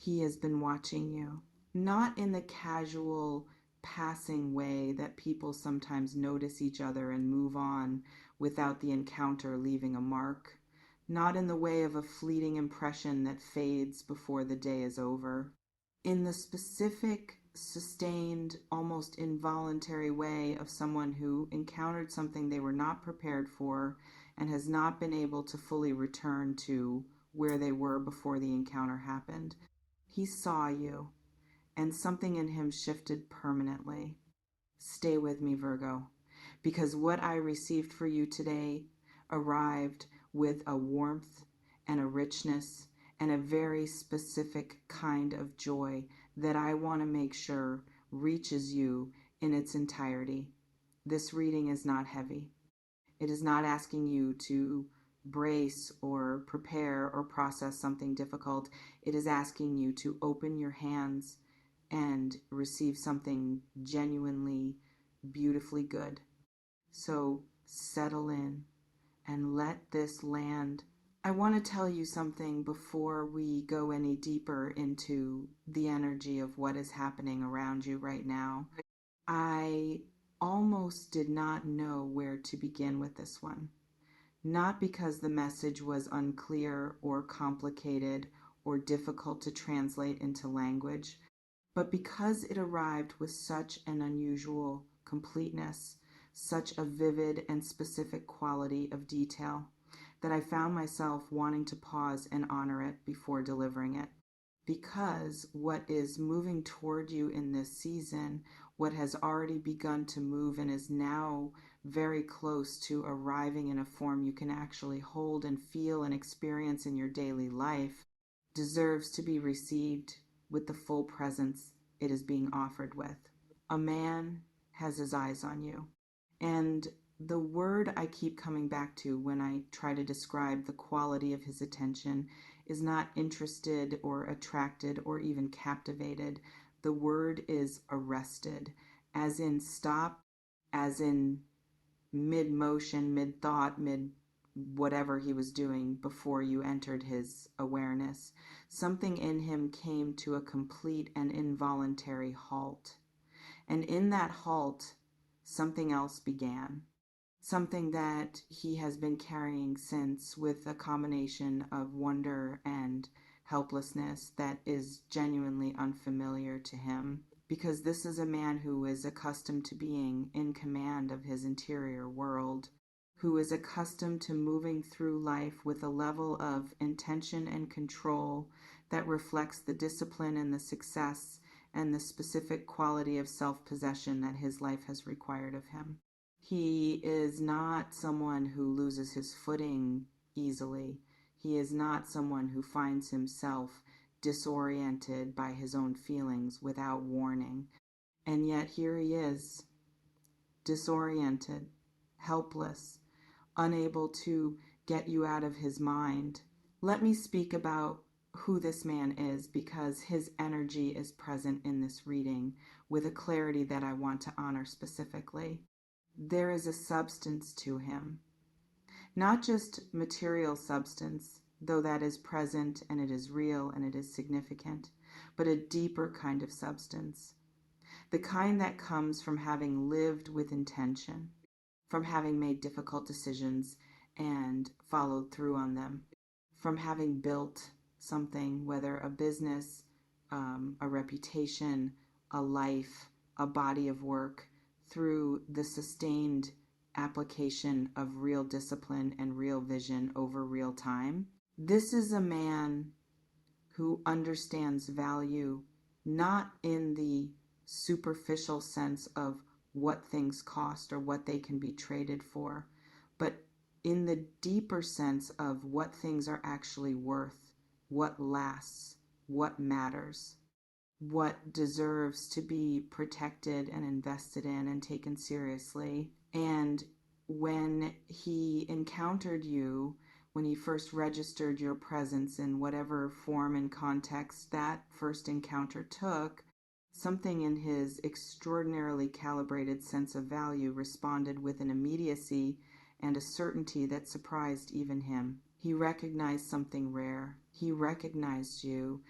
He has been watching you, not in the casual, passing way that people sometimes notice each other and move on without the encounter leaving a mark, not in the way of a fleeting impression that fades before the day is over. In the specific, sustained, almost involuntary way of someone who encountered something they were not prepared for and has not been able to fully return to where they were before the encounter happened. He saw you, and something in him shifted permanently. Stay with me, Virgo, because what I received for you today arrived with a warmth and a richness and a very specific kind of joy that I want to make sure reaches you in its entirety. This reading is not heavy. It is not asking you to brace or prepare or process something difficult. It is asking you to open your hands and receive something genuinely, beautifully good. So settle in and let this land. I want to tell you something before we go any deeper into the energy of what is happening around you right now. I almost did not know where to begin with this one. Not because the message was unclear or complicated or difficult to translate into language, but because it arrived with such an unusual completeness, such a vivid and specific quality of detail, that I found myself wanting to pause and honor it before delivering it. Because what is moving toward you in this season, what has already begun to move and is now very close to arriving in a form you can actually hold and feel and experience in your daily life, deserves to be received with the full presence it is being offered with. A man has his eyes on you. And the word I keep coming back to when I try to describe the quality of his attention is not interested or attracted or even captivated. The word is arrested, as in stop, as in mid-motion, mid-thought, mid-whatever he was doing before you entered his awareness. Something in him came to a complete and involuntary halt. And in that halt, something else began. Something that he has been carrying since, with a combination of wonder and helplessness that is genuinely unfamiliar to him. Because this is a man who is accustomed to being in command of his interior world, who is accustomed to moving through life with a level of intention and control that reflects the discipline and the success and the specific quality of self-possession that his life has required of him. He is not someone who loses his footing easily. He is not someone who finds himself disoriented by his own feelings without warning. And yet here he is, disoriented, helpless, unable to get you out of his mind. Let me speak about who this man is, because his energy is present in this reading with a clarity that I want to honor specifically. There is a substance to him, not just material substance, though that is present and it is real and it is significant, but a deeper kind of substance, the kind that comes from having lived with intention, from having made difficult decisions and followed through on them, from having built something, whether a business, a reputation, a life, a body of work, through the sustained application of real discipline and real vision over real time. This is a man who understands value, not in the superficial sense of what things cost or what they can be traded for, but in the deeper sense of what things are actually worth, what lasts, what matters, what deserves to be protected and invested in and taken seriously. And when he encountered you, when he first registered your presence in whatever form and context that first encounter took, something in his extraordinarily calibrated sense of value responded with an immediacy and a certainty that surprised even him. He recognized something rare. He recognized you.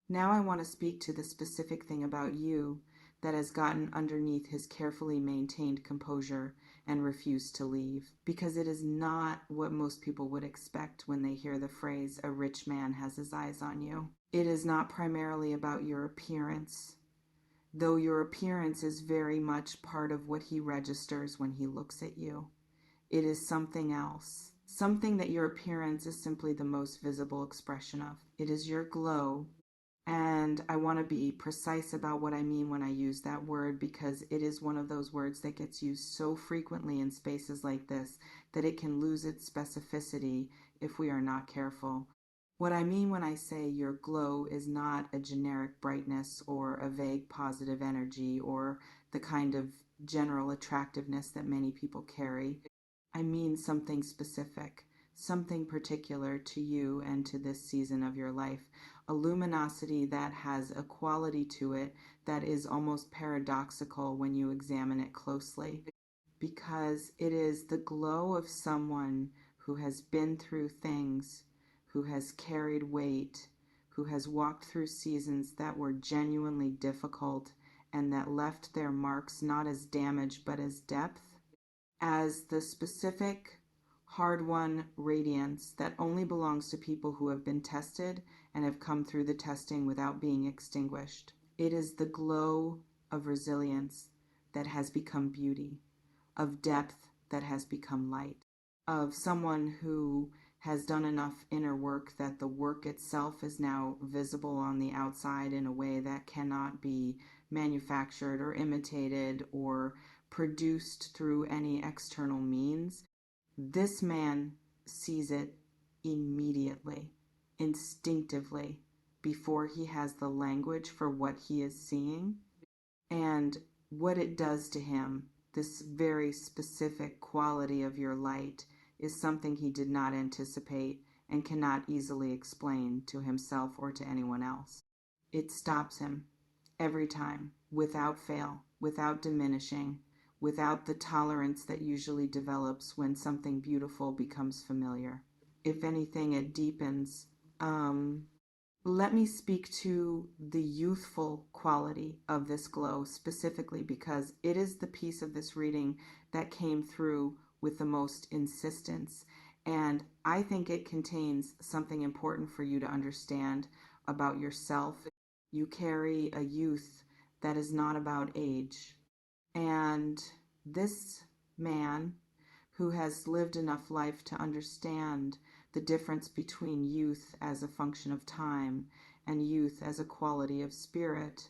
Now I want to speak to the specific thing about you that has gotten underneath his carefully maintained composure and refused to leave, because it is not what most people would expect when they hear the phrase, a rich man has his eyes on you. It is not primarily about your appearance, though your appearance is very much part of what he registers when he looks at you. It is something else, something that your appearance is simply the most visible expression of. It is your glow. And I want to be precise about what I mean when I use that word, because it is one of those words that gets used so frequently in spaces like this that it can lose its specificity if we are not careful. What I mean when I say your glow is not a generic brightness or a vague positive energy or the kind of general attractiveness that many people carry. I mean something specific, something particular to you and to this season of your life, a luminosity that has a quality to it that is almost paradoxical when you examine it closely, because it is the glow of someone who has been through things, who has carried weight, who has walked through seasons that were genuinely difficult and that left their marks not as damage but as depth, as the specific hard-won radiance that only belongs to people who have been tested and have come through the testing without being extinguished. It is the glow of resilience that has become beauty, of depth that has become light, of someone who has done enough inner work that the work itself is now visible on the outside in a way that cannot be manufactured or imitated or produced through any external means. This man sees it immediately, instinctively, before he has the language for what he is seeing. And what it does to him, this very specific quality of your light, is something he did not anticipate and cannot easily explain to himself or to anyone else. It stops him every time, without fail, without diminishing, without the tolerance that usually develops when something beautiful becomes familiar. If anything, it deepens. Let me speak to the youthful quality of this glow specifically, because it is the piece of this reading that came through with the most insistence. And I think it contains something important for you to understand about yourself. You carry a youth that is not about age. And this man, who has lived enough life to understand the difference between youth as a function of time and youth as a quality of spirit,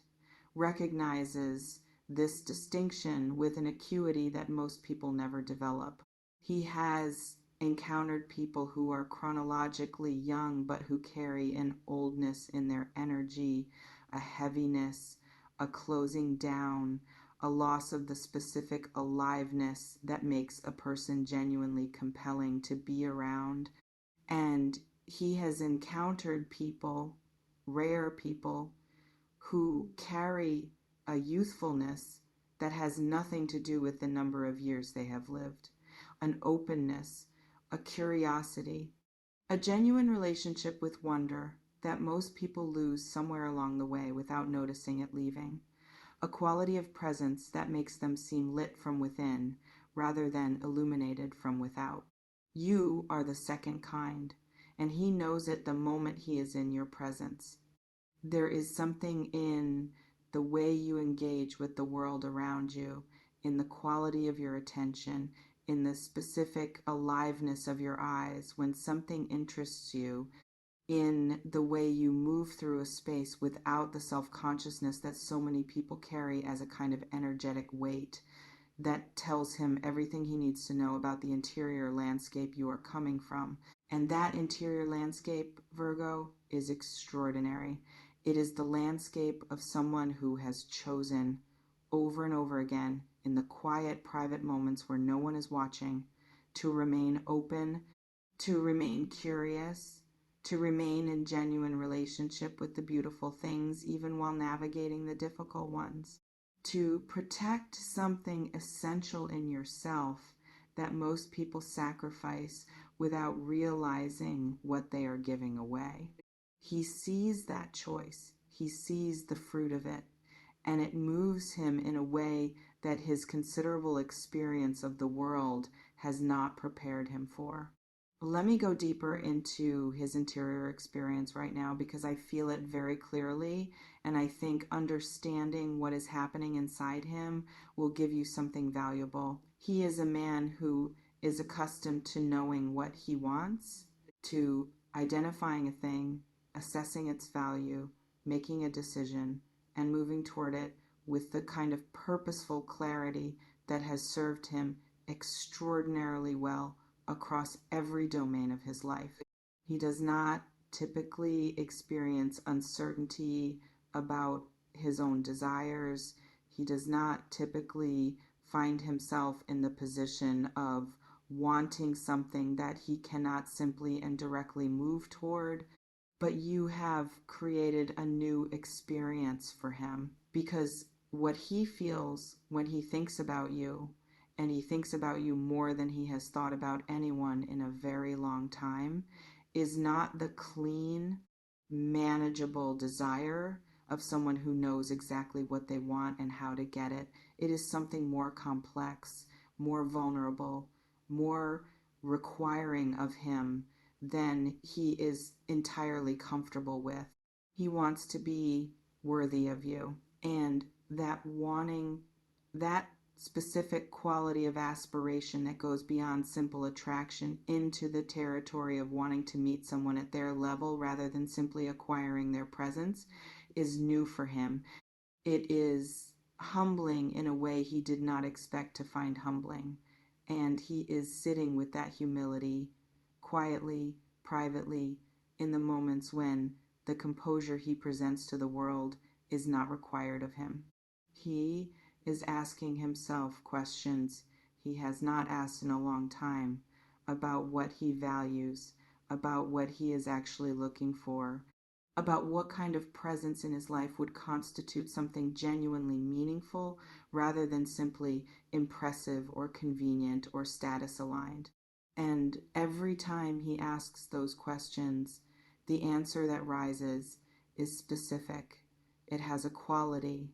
recognizes this distinction with an acuity that most people never develop. He has encountered people who are chronologically young but who carry an oldness in their energy, a heaviness, a closing down, a loss of the specific aliveness that makes a person genuinely compelling to be around. And he has encountered people, rare people, who carry a youthfulness that has nothing to do with the number of years they have lived, an openness, a curiosity, a genuine relationship with wonder that most people lose somewhere along the way without noticing it leaving, a quality of presence that makes them seem lit from within rather than illuminated from without. You are the second kind, and he knows it the moment he is in your presence. There is something in the way you engage with the world around you, in the quality of your attention, in the specific aliveness of your eyes when something interests you, in the way you move through a space without the self-consciousness that so many people carry as a kind of energetic weight that tells him everything he needs to know about the interior landscape you are coming from. And that interior landscape, Virgo, is extraordinary. It is the landscape of someone who has chosen over and over again, in the quiet, private moments where no one is watching, to remain open, to remain curious, to remain in genuine relationship with the beautiful things, even while navigating the difficult ones, to protect something essential in yourself that most people sacrifice without realizing what they are giving away. He sees that choice. he sees the fruit of it, and it moves him in a way that his considerable experience of the world has not prepared him for. Let me go deeper into his interior experience right now because I feel it very clearly, and I think understanding what is happening inside him will give you something valuable. He is a man who is accustomed to knowing what he wants, to identifying a thing, assessing its value, making a decision, and moving toward it with the kind of purposeful clarity that has served him extraordinarily well across every domain of his life. He does not typically experience uncertainty about his own desires. He does not typically find himself in the position of wanting something that he cannot simply and directly move toward. But you have created a new experience for him because what he feels when he thinks about you, and he thinks about you more than he has thought about anyone in a very long time, is not the clean, manageable desire of someone who knows exactly what they want and how to get it. It is something more complex, more vulnerable, more requiring of him than he is entirely comfortable with. He wants to be worthy of you. And that wanting, that specific quality of aspiration that goes beyond simple attraction into the territory of wanting to meet someone at their level rather than simply acquiring their presence is new for him. It is humbling in a way he did not expect to find humbling. And he is sitting with that humility quietly, privately, in the moments when the composure he presents to the world is not required of him. He is asking himself questions he has not asked in a long time about what he values, about what he is actually looking for, about what kind of presence in his life would constitute something genuinely meaningful rather than simply impressive or convenient or status aligned. And every time he asks those questions, the answer that rises is specific. It has a quality,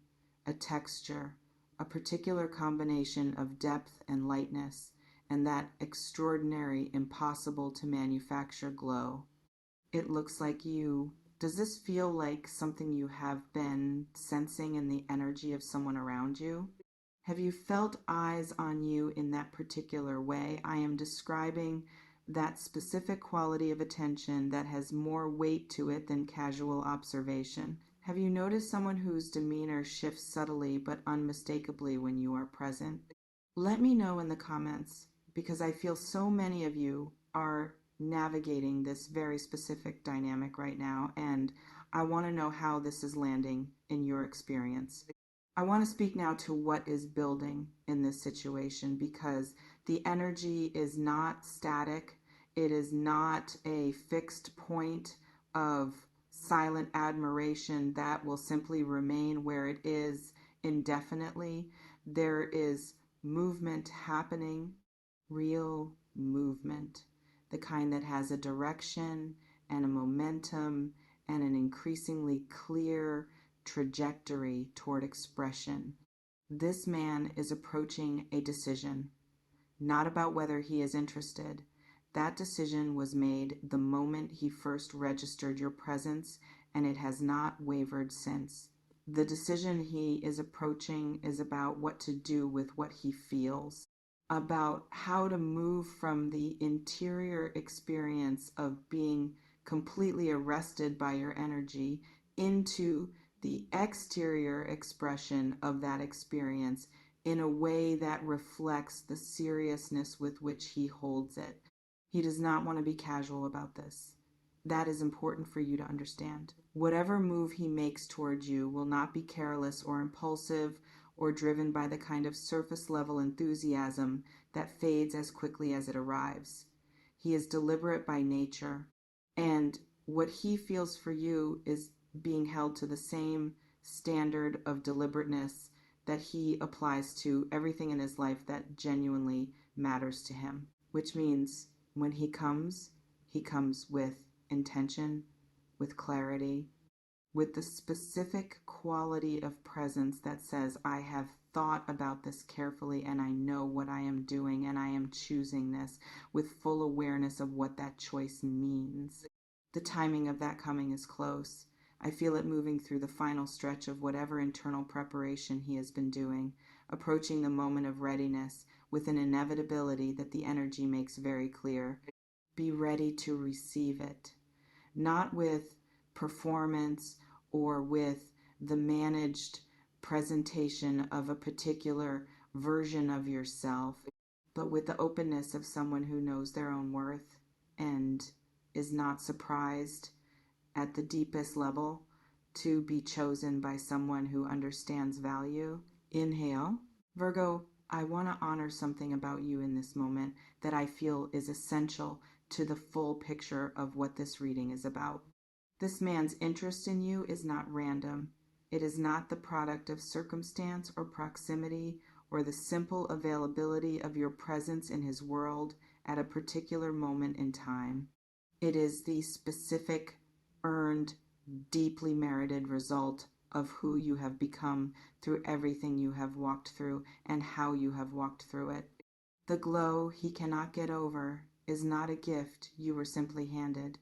a texture, a particular combination of depth and lightness, and that extraordinary, impossible to manufacture glow. It looks like you. Does this feel like something you have been sensing in the energy of someone around you? Have you felt eyes on you in that particular way? I am describing that specific quality of attention that has more weight to it than casual observation. Have you noticed someone whose demeanor shifts subtly but unmistakably when you are present? Let me know in the comments because I feel so many of you are navigating this very specific dynamic right now, and I want to know how this is landing in your experience. I want to speak now to what is building in this situation because the energy is not static. It is not a fixed point of silent admiration that will simply remain where it is indefinitely. There is movement happening, real movement, the kind that has a direction and a momentum and an increasingly clear trajectory toward expression. This man is approaching a decision, not about whether he is interested. That decision was made the moment he first registered your presence, and it has not wavered since. The decision he is approaching is about what to do with what he feels, about how to move from the interior experience of being completely arrested by your energy into the exterior expression of that experience in a way that reflects the seriousness with which he holds it. He does not want to be casual about this. That is important for you to understand. Whatever move he makes towards you will not be careless or impulsive or driven by the kind of surface level enthusiasm that fades as quickly as it arrives. He is deliberate by nature, and what he feels for you is being held to the same standard of deliberateness that he applies to everything in his life that genuinely matters to him, which means when he comes with intention, with clarity, with the specific quality of presence that says, I have thought about this carefully and I know what I am doing and I am choosing this with full awareness of what that choice means. The timing of that coming is close. I feel it moving through the final stretch of whatever internal preparation he has been doing, approaching the moment of readiness with an inevitability that the energy makes very clear. Be ready to receive it, not with performance or with the managed presentation of a particular version of yourself, but with the openness of someone who knows their own worth and is not surprised at the deepest level to be chosen by someone who understands value. Inhale. Virgo, I want to honor something about you in this moment that I feel is essential to the full picture of what this reading is about. This man's interest in you is not random. It is not the product of circumstance or proximity or the simple availability of your presence in his world at a particular moment in time. It is the specific, earned, deeply merited result of who you have become through everything you have walked through and how you have walked through it. The glow he cannot get over is not a gift you were simply handed.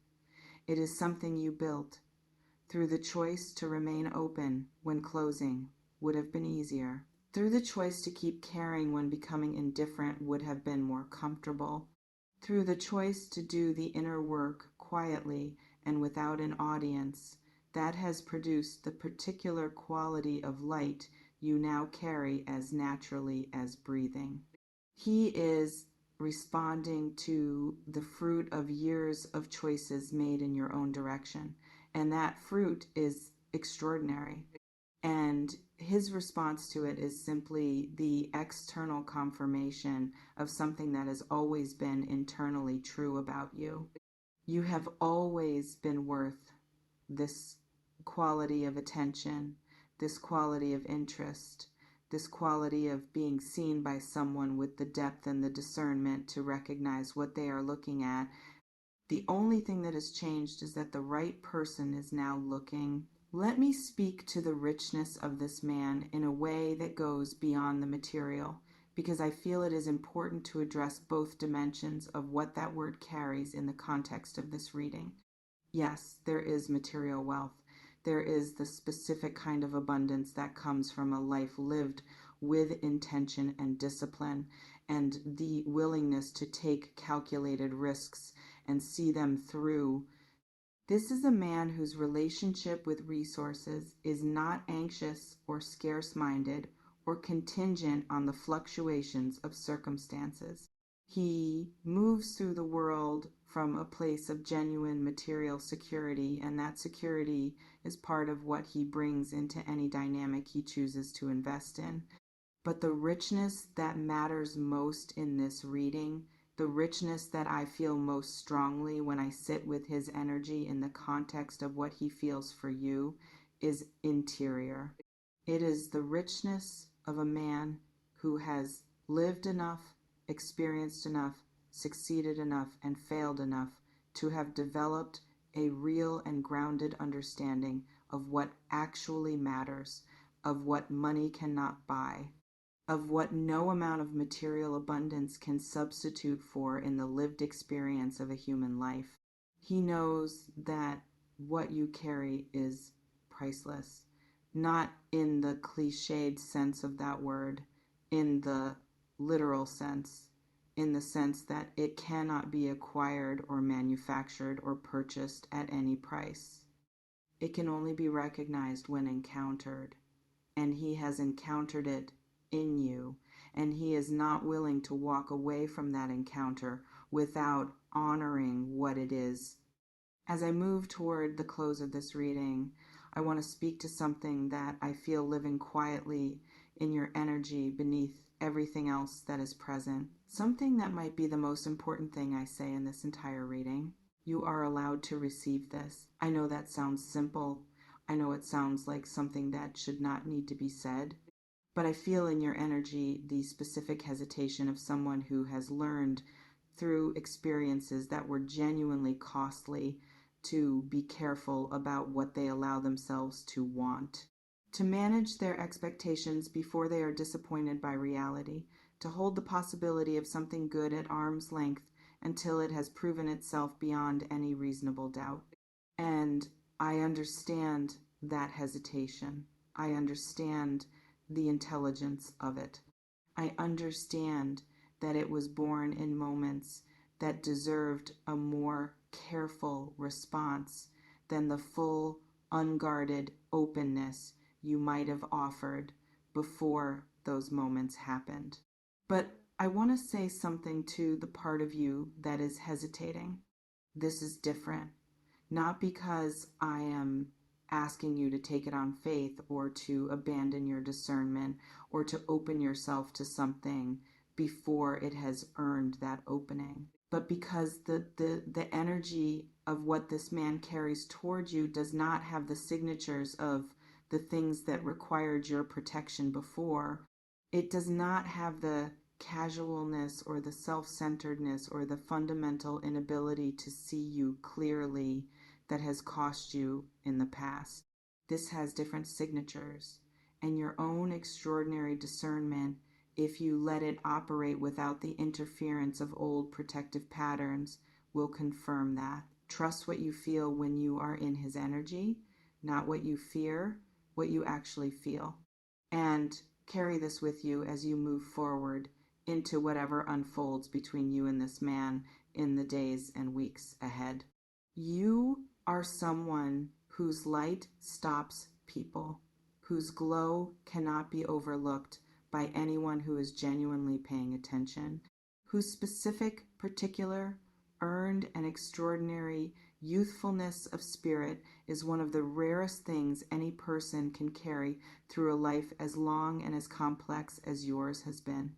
It is something you built through the choice to remain open when closing would have been easier, through the choice to keep caring when becoming indifferent would have been more comfortable, through the choice to do the inner work quietly and without an audience. That has produced the particular quality of light you now carry as naturally as breathing. He is responding to the fruit of years of choices made in your own direction, and that fruit is extraordinary. And his response to it is simply the external confirmation of something that has always been internally true about you. You have always been worth this quality of attention, this quality of interest, this quality of being seen by someone with the depth and the discernment to recognize what they are looking at. The only thing that has changed is that the right person is now looking. Let me speak to the richness of this man in a way that goes beyond the material, because I feel it is important to address both dimensions of what that word carries in the context of this reading. Yes, there is material wealth. There is the specific kind of abundance that comes from a life lived with intention and discipline, and the willingness to take calculated risks and see them through. This is a man whose relationship with resources is not anxious or scarce-minded or contingent on the fluctuations of circumstances. He moves through the world from a place of genuine material security, and that security is part of what he brings into any dynamic he chooses to invest in. But the richness that matters most in this reading, the richness that I feel most strongly when I sit with his energy in the context of what he feels for you, is interior. It is the richness of a man who has lived enough, experienced enough, succeeded enough, and failed enough to have developed a real and grounded understanding of what actually matters, of what money cannot buy, of what no amount of material abundance can substitute for in the lived experience of a human life. He knows that what you carry is priceless, not in the cliched sense of that word, in the literal sense, in the sense that it cannot be acquired or manufactured or purchased at any price. It can only be recognized when encountered, and he has encountered it in you, and he is not willing to walk away from that encounter without honoring what it is. As I move toward the close of this reading, I want to speak to something that I feel living quietly in your energy beneath everything else that is present. Something that might be the most important thing I say in this entire reading. You are allowed to receive this. I know that sounds simple. I know it sounds like something that should not need to be said. But I feel in your energy the specific hesitation of someone who has learned through experiences that were genuinely costly to be careful about what they allow themselves to want, to manage their expectations before they are disappointed by reality, to hold the possibility of something good at arm's length until it has proven itself beyond any reasonable doubt. And I understand that hesitation. I understand the intelligence of it. I understand that it was born in moments that deserved a more careful response than the full, unguarded openness you might have offered before those moments happened. But I want to say something to the part of you that is hesitating. This is different. Not because I am asking you to take it on faith or to abandon your discernment or to open yourself to something before it has earned that opening, but because the energy of what this man carries towards you does not have the signatures of the things that required your protection before. It does not have the casualness or the self-centeredness or the fundamental inability to see you clearly that has cost you in the past. This has different signatures, and your own extraordinary discernment, if you let it operate without the interference of old protective patterns, will confirm that. Trust what you feel when you are in his energy, not what you fear, what you actually feel. And carry this with you as you move forward into whatever unfolds between you and this man in the days and weeks ahead. You are someone whose light stops people, whose glow cannot be overlooked by anyone who is genuinely paying attention, whose specific, particular, earned, and extraordinary youthfulness of spirit is one of the rarest things any person can carry through a life as long and as complex as yours has been.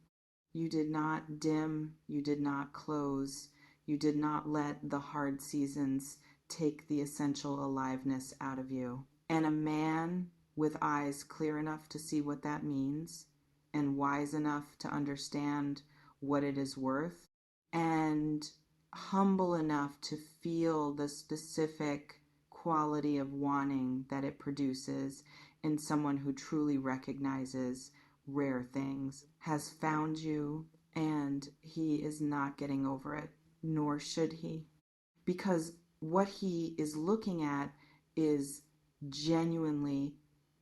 You did not dim, you did not close, you did not let the hard seasons take the essential aliveness out of you. And a man with eyes clear enough to see what that means and wise enough to understand what it is worth and humble enough to feel the specific quality of wanting that it produces in someone who truly recognizes rare things, has found you, and he is not getting over it, nor should he. Because what he is looking at is genuinely,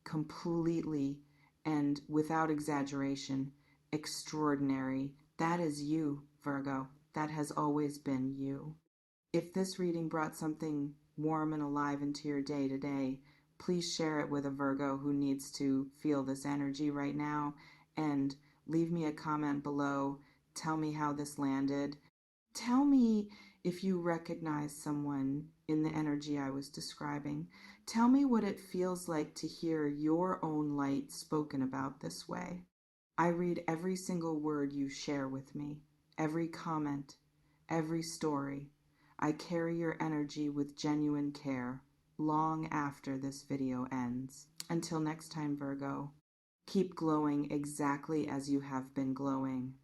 completely, and without exaggeration, extraordinary. That is you, Virgo. That has always been you. If this reading brought something warm and alive into your day today, please share it with a Virgo who needs to feel this energy right now, and leave me a comment below. Tell me how this landed. Tell me if you recognize someone in the energy I was describing. Tell me what it feels like to hear your own light spoken about this way. I read every single word you share with me, every comment, every story. I carry your energy with genuine care long after this video ends. Until next time, Virgo, keep glowing exactly as you have been glowing,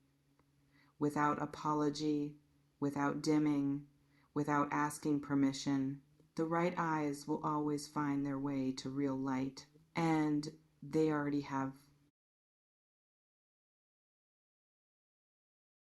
without apology, without dimming, without asking permission. The right eyes will always find their way to real light, and they already have